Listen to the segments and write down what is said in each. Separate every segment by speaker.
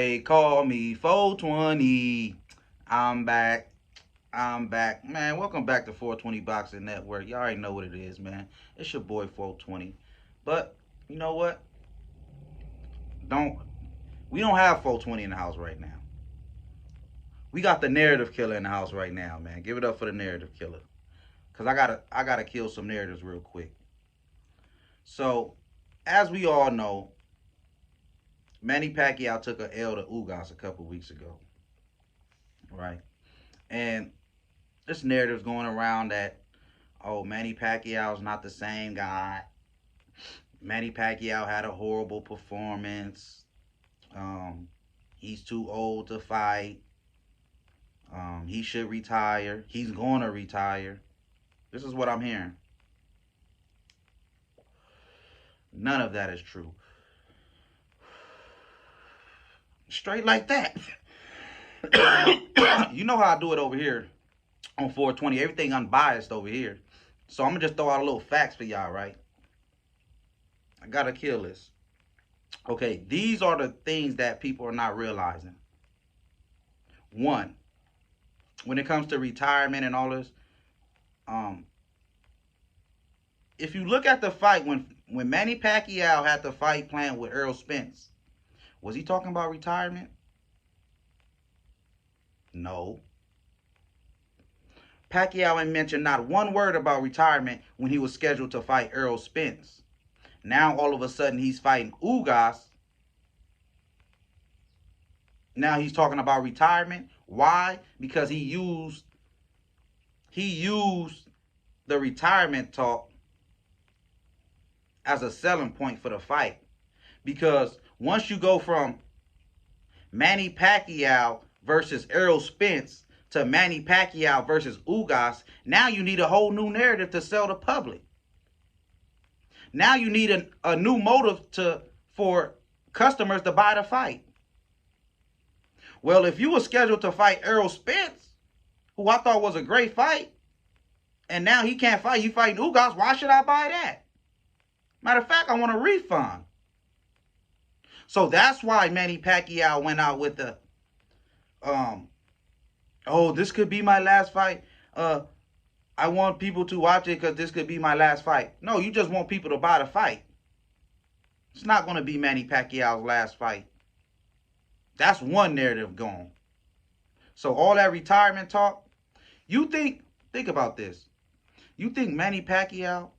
Speaker 1: They call me 420. I'm back. I'm back. Man, welcome back to 420 Boxing Network. Y'all already know what it is, man. It's your boy 420. But you know what? Don't we don't have 420 in the house right now. We got the narrative killer in the house right now, man. Give it up for the narrative killer. Cause I gotta kill some narratives real quick. So, as we all know, Manny Pacquiao took a L to Ugas a couple weeks ago. Right? And this narrative's going around that, oh, Manny Pacquiao's not the same guy. Manny Pacquiao had a horrible performance. He's too old to fight. He should retire. He's going to retire. This is what I'm hearing. None of that is true. Straight like that. You know how I do it over here on 420. Everything unbiased over here. So I'm going to just throw out a little facts for y'all, right? I got to kill this. Okay, these are the things that people are not realizing. One, when it comes to retirement and all this, if you look at the fight when Manny Pacquiao had the fight planned with Errol Spence, was he talking about retirement? No. Pacquiao ain't mentioned not one word about retirement when he was scheduled to fight Errol Spence. Now all of a sudden he's fighting Ugas. Now he's talking about retirement. Why? Because he used the retirement talk as a selling point for the fight. Because once you go from Manny Pacquiao versus Errol Spence to Manny Pacquiao versus Ugas, now you need a whole new narrative to sell the public. Now you need a new motive for customers to buy the fight. Well, if you were scheduled to fight Errol Spence, who I thought was a great fight, and now he can't fight, you fighting Ugas, why should I buy that? Matter of fact, I want a refund. So that's why Manny Pacquiao went out with the, oh, this could be my last fight. I want people to watch it because this could be my last fight. No, you just want people to buy the fight. It's not going to be Manny Pacquiao's last fight. That's one narrative gone. So all that retirement talk, you think about this. You think Manny Pacquiao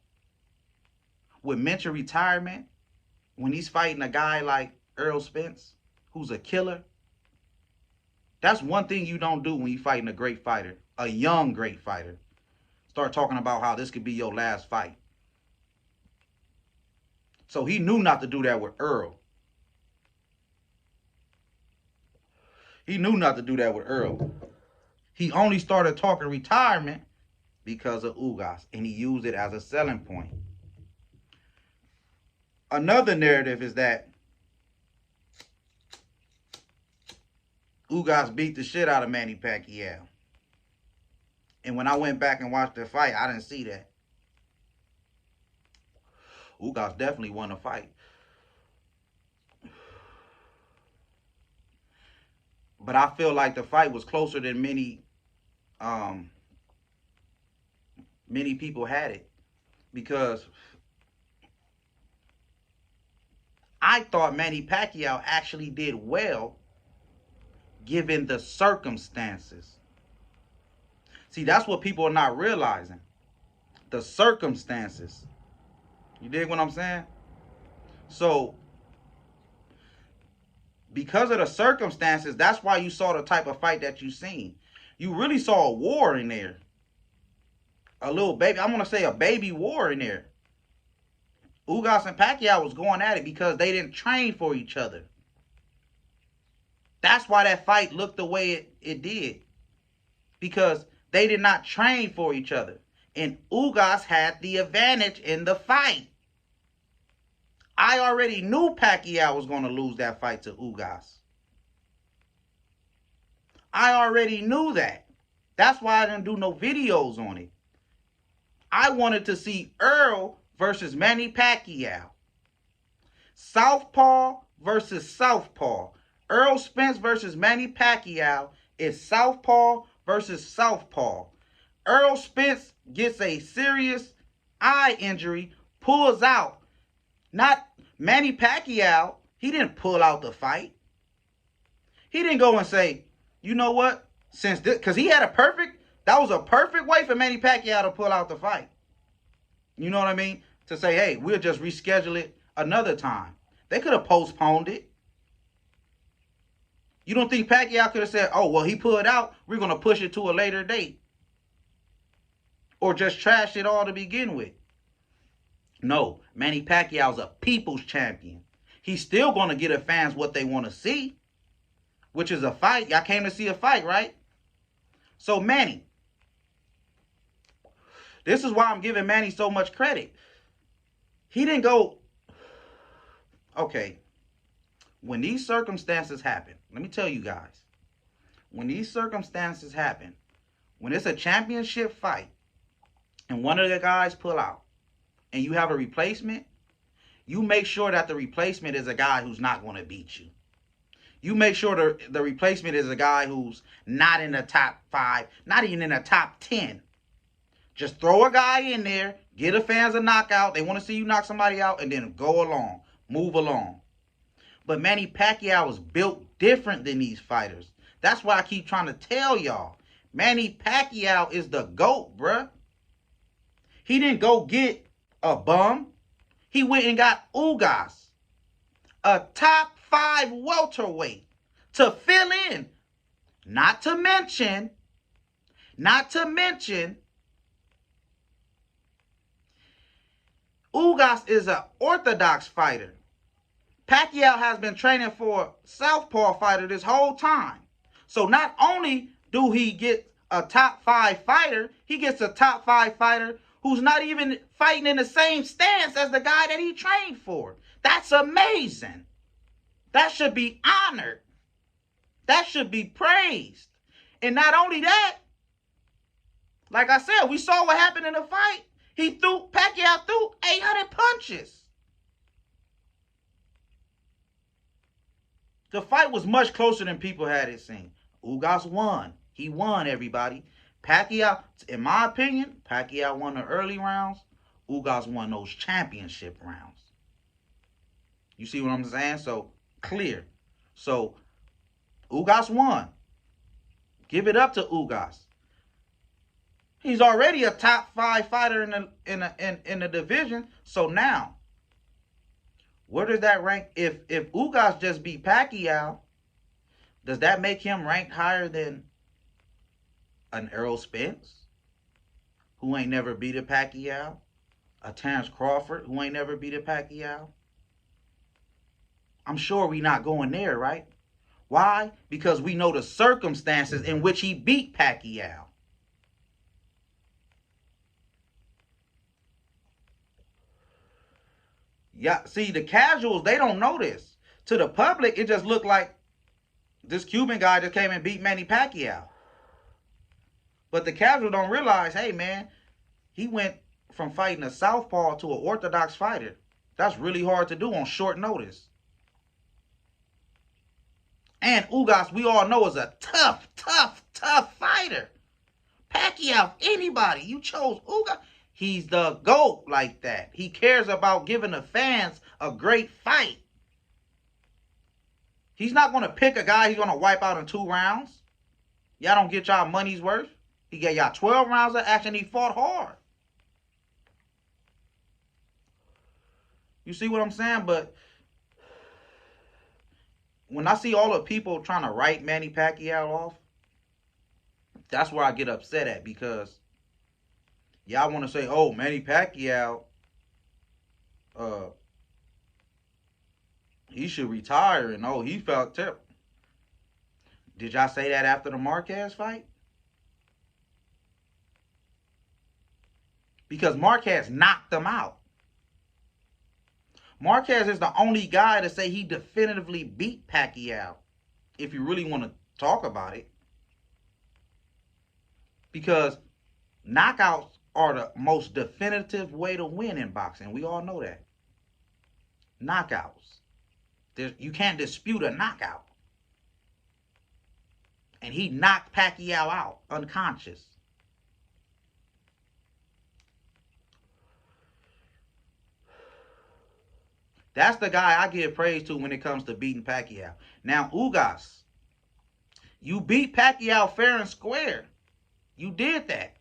Speaker 1: would mention retirement when he's fighting a guy like Errol Spence, who's a killer? That's one thing you don't do when you're fighting a great fighter, a young great fighter. Start talking about how this could be your last fight. So he knew not to do that with Earl. He knew not to do that with Earl. He only started talking retirement because of Ugas, and he used it as a selling point. Another narrative is that Ugas beat the shit out of Manny Pacquiao. And when I went back and watched the fight, I didn't see that. Ugas definitely won the fight. But I feel like the fight was closer than many people had it. Because I thought Manny Pacquiao actually did well given the circumstances. See, that's what people are not realizing. The circumstances. You dig what I'm saying? So, because of the circumstances, that's why you saw the type of fight that you seen. You really saw a war in there. A little baby, I'm going to say a baby war in there. Ugas and Pacquiao was going at it because they didn't train for each other. That's why that fight looked the way it did. Because they did not train for each other. And Ugas had the advantage in the fight. I already knew Pacquiao was going to lose that fight to Ugas. I already knew that. That's why I didn't do no videos on it. I wanted to see Earl versus Manny Pacquiao. Southpaw versus Southpaw. Errol Spence versus Manny Pacquiao is southpaw versus southpaw. Errol Spence gets a serious eye injury, pulls out. Not Manny Pacquiao. He didn't pull out the fight. He didn't go and say, you know what? Since this, because that was a perfect way for Manny Pacquiao to pull out the fight. You know what I mean? To say, hey, we'll just reschedule it another time. They could have postponed it. You don't think Pacquiao could have said, oh, well, he pulled out. We're going to push it to a later date. Or just trash it all to begin with. No, Manny Pacquiao's a people's champion. He's still going to get the fans what they want to see, which is a fight. Y'all came to see a fight, right? So Manny, this is why I'm giving Manny so much credit. He didn't go, okay, when these circumstances happen, let me tell you guys, when these circumstances happen, when it's a championship fight and one of the guys pull out and you have a replacement, you make sure that the replacement is a guy who's not going to beat you. You make sure the replacement is a guy who's not in the top 5, not even in the top 10. Just throw a guy in there, get the fans a knockout. They want to see you knock somebody out, and then go along, move along. But Manny Pacquiao is built different than these fighters. That's why I keep trying to tell y'all. Manny Pacquiao is the GOAT, bruh. He didn't go get a bum. He went and got Ugas, a top 5 welterweight, to fill in. Not to mention, Ugas is an orthodox fighter. Pacquiao has been training for a southpaw fighter this whole time. So not only do he get a top 5 fighter, he gets a top 5 fighter who's not even fighting in the same stance as the guy that he trained for. That's amazing. That should be honored. That should be praised. And not only that, like I said, we saw what happened in the fight. Pacquiao threw 800 punches. The fight was much closer than people had it seemed. Ugas won. He won, everybody. Pacquiao, in my opinion, Pacquiao won the early rounds. Ugas won those championship rounds. You see what I'm saying? So, clear. So, Ugas won. Give it up to Ugas. He's already a top 5 fighter in the division. So now, where does that rank? If Ugas just beat Pacquiao, does that make him ranked higher than an Errol Spence, who ain't never beat a Pacquiao? A Terrence Crawford, who ain't never beat a Pacquiao? I'm sure we're not going there, right? Why? Because we know the circumstances in which he beat Pacquiao. Yeah, see, the casuals, they don't know this. To the public, it just looked like this Cuban guy just came and beat Manny Pacquiao. But the casuals don't realize, hey, man, he went from fighting a southpaw to an orthodox fighter. That's really hard to do on short notice. And Ugas, we all know, is a tough fighter. Pacquiao, anybody, you chose Ugas. He's the GOAT like that. He cares about giving the fans a great fight. He's not going to pick a guy he's going to wipe out in 2 rounds. Y'all don't get y'all money's worth. He gave y'all 12 rounds of action. He fought hard. You see what I'm saying? But when I see all the people trying to write Manny Pacquiao off, that's where I get upset at, because y'all want to say, oh, Manny Pacquiao, he should retire, and oh, he felt terrible. Did y'all say that after the Marquez fight? Because Marquez knocked him out. Marquez is the only guy to say he definitively beat Pacquiao, if you really want to talk about it. Because knockouts are the most definitive way to win in boxing. We all know that. Knockouts. You can't dispute a knockout. And he knocked Pacquiao out unconscious. That's the guy I give praise to when it comes to beating Pacquiao. Now, Ugas, you beat Pacquiao fair and square. You did that.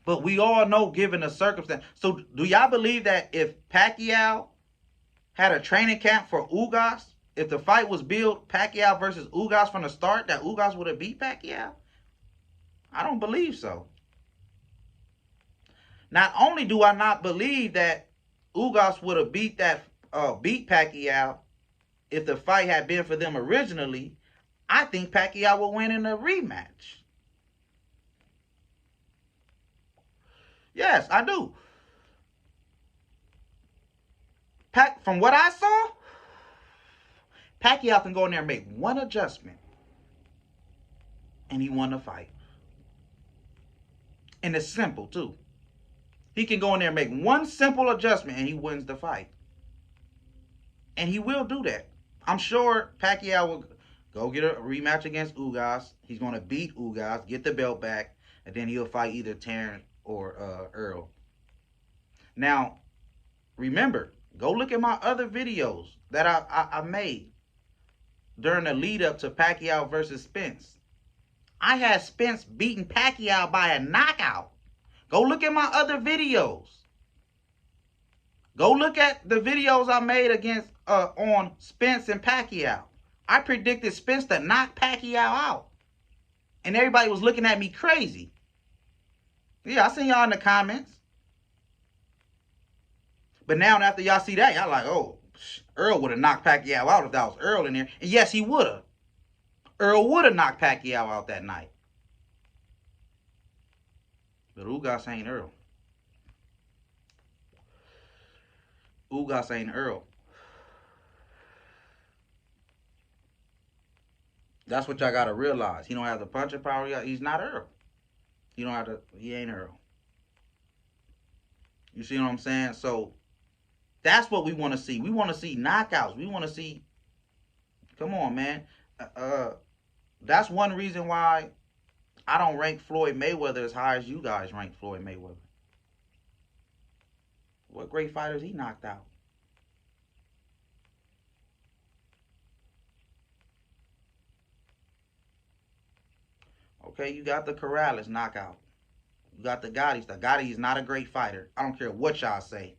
Speaker 1: But we all know, given the circumstance. So, do y'all believe that if Pacquiao had a training camp for Ugas, if the fight was billed Pacquiao versus Ugas from the start, that Ugas would have beat Pacquiao? I don't believe so. Not only do I not believe that Ugas would have beat Pacquiao if the fight had been for them originally, I think Pacquiao will win in a rematch. Yes, I do. From what I saw, Pacquiao can go in there and make one adjustment, and he won the fight. And it's simple, too. He can go in there and make one simple adjustment, and he wins the fight. And he will do that. I'm sure Pacquiao will go get a rematch against Ugas. He's going to beat Ugas, get the belt back, and then he'll fight either Terrence or Earl. Now, remember, go look at my other videos that I made during the lead up to Pacquiao versus Spence. I had Spence beating Pacquiao by a knockout. Go look at my other videos. Go look at the videos I made against on Spence and Pacquiao. I predicted Spence to knock Pacquiao out. And everybody was looking at me crazy. Yeah, I seen y'all in the comments. But now after y'all see that, y'all like, oh, Earl would have knocked Pacquiao out if that was Earl in there. And yes, he would have. Earl would have knocked Pacquiao out that night. But Ugas ain't Earl. Ugas ain't Earl. That's what y'all gotta realize. He don't have the punching power. He's not Earl. He ain't Earl. You see what I'm saying? So that's what we want to see. We want to see knockouts. We want to see. Come on, man. That's one reason why I don't rank Floyd Mayweather as high as you guys rank Floyd Mayweather. What great fighters he knocked out? Okay, you got the Corrales knockout. You got the Gotti stuff. Gotti is not a great fighter. I don't care what y'all say.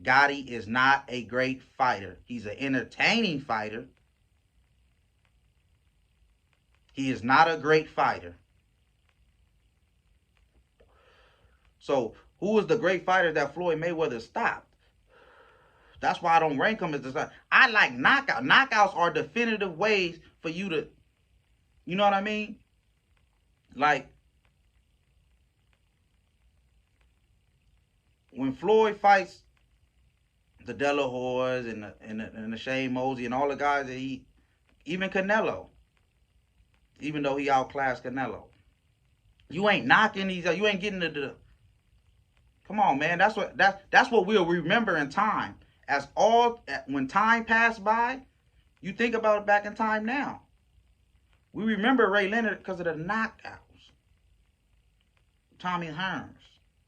Speaker 1: Gotti is not a great fighter. He's an entertaining fighter. He is not a great fighter. So, who is the great fighter that Floyd Mayweather stopped? That's why I don't rank him as the. I like knockouts. Knockouts are definitive ways for you to, you know what I mean? Like, when Floyd fights the De La Hoyas and the Shane Mosley and all the guys that even Canelo, even though he outclassed Canelo, you ain't knocking these. You ain't getting the. Come on, man. That's what we'll remember in time. When time passed by, you think about it back in time now. We remember Ray Leonard because of the knockouts. Tommy Hearns.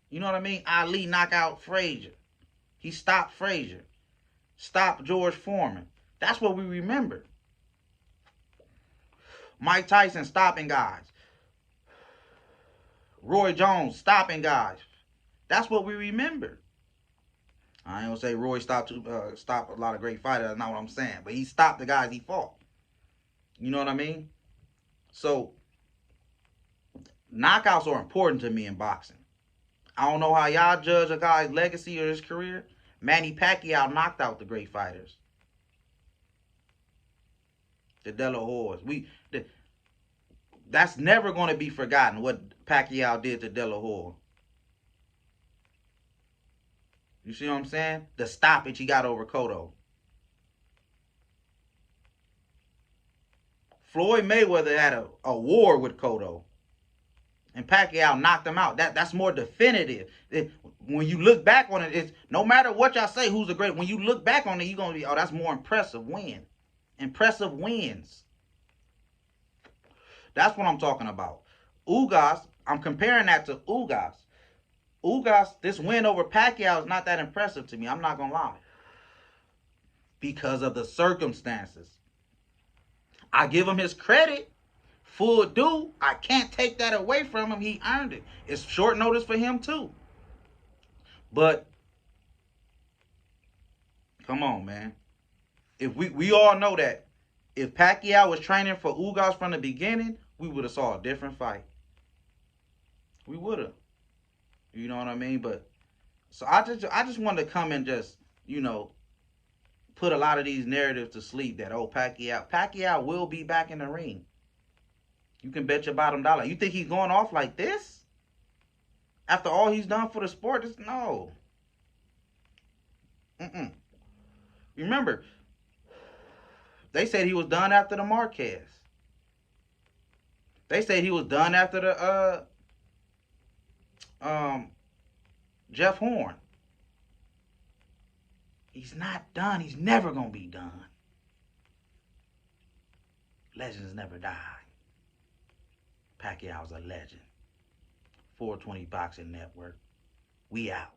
Speaker 1: You know what I mean? Ali knockout Frazier. He stopped Frazier. Stopped George Foreman. That's what we remember. Mike Tyson stopping guys. Roy Jones stopping guys. That's what we remember. I ain't gonna say Roy stopped a lot of great fighters. That's not what I'm saying. But he stopped the guys he fought. You know what I mean? So, knockouts are important to me in boxing. I don't know how y'all judge a guy's legacy or his career. Manny Pacquiao knocked out the great fighters. The De La Hoyas. That's never going to be forgotten, what Pacquiao did to De La Hoya. You see what I'm saying? The stoppage he got over Cotto. Floyd Mayweather had a war with Cotto. And Pacquiao knocked him out. That's more definitive. When you look back on it, it's no matter what y'all say, who's the great. When you look back on it, you're going to be, oh, that's more impressive win. Impressive wins. That's what I'm talking about. Ugas, I'm comparing that to Ugas. Ugas, this win over Pacquiao is not that impressive to me. I'm not gonna lie, because of the circumstances. I give him his credit, full due. I can't take that away from him. He earned it. It's short notice for him too. But come on, man. If we all know that if Pacquiao was training for Ugas from the beginning, we would have saw a different fight. We would have. You know what I mean? But so I just wanted to come and just, you know, put a lot of these narratives to sleep that Pacquiao will be back in the ring. You can bet your bottom dollar. You think he's going off like this? After all he's done for the sport? No. Mm-mm. Remember, they said he was done after the Marquez. They said he was done after the um Jeff Horn. He's not done. He's never gonna be done. Legends never die. Pacquiao's a legend. 420 Boxing Network. We out.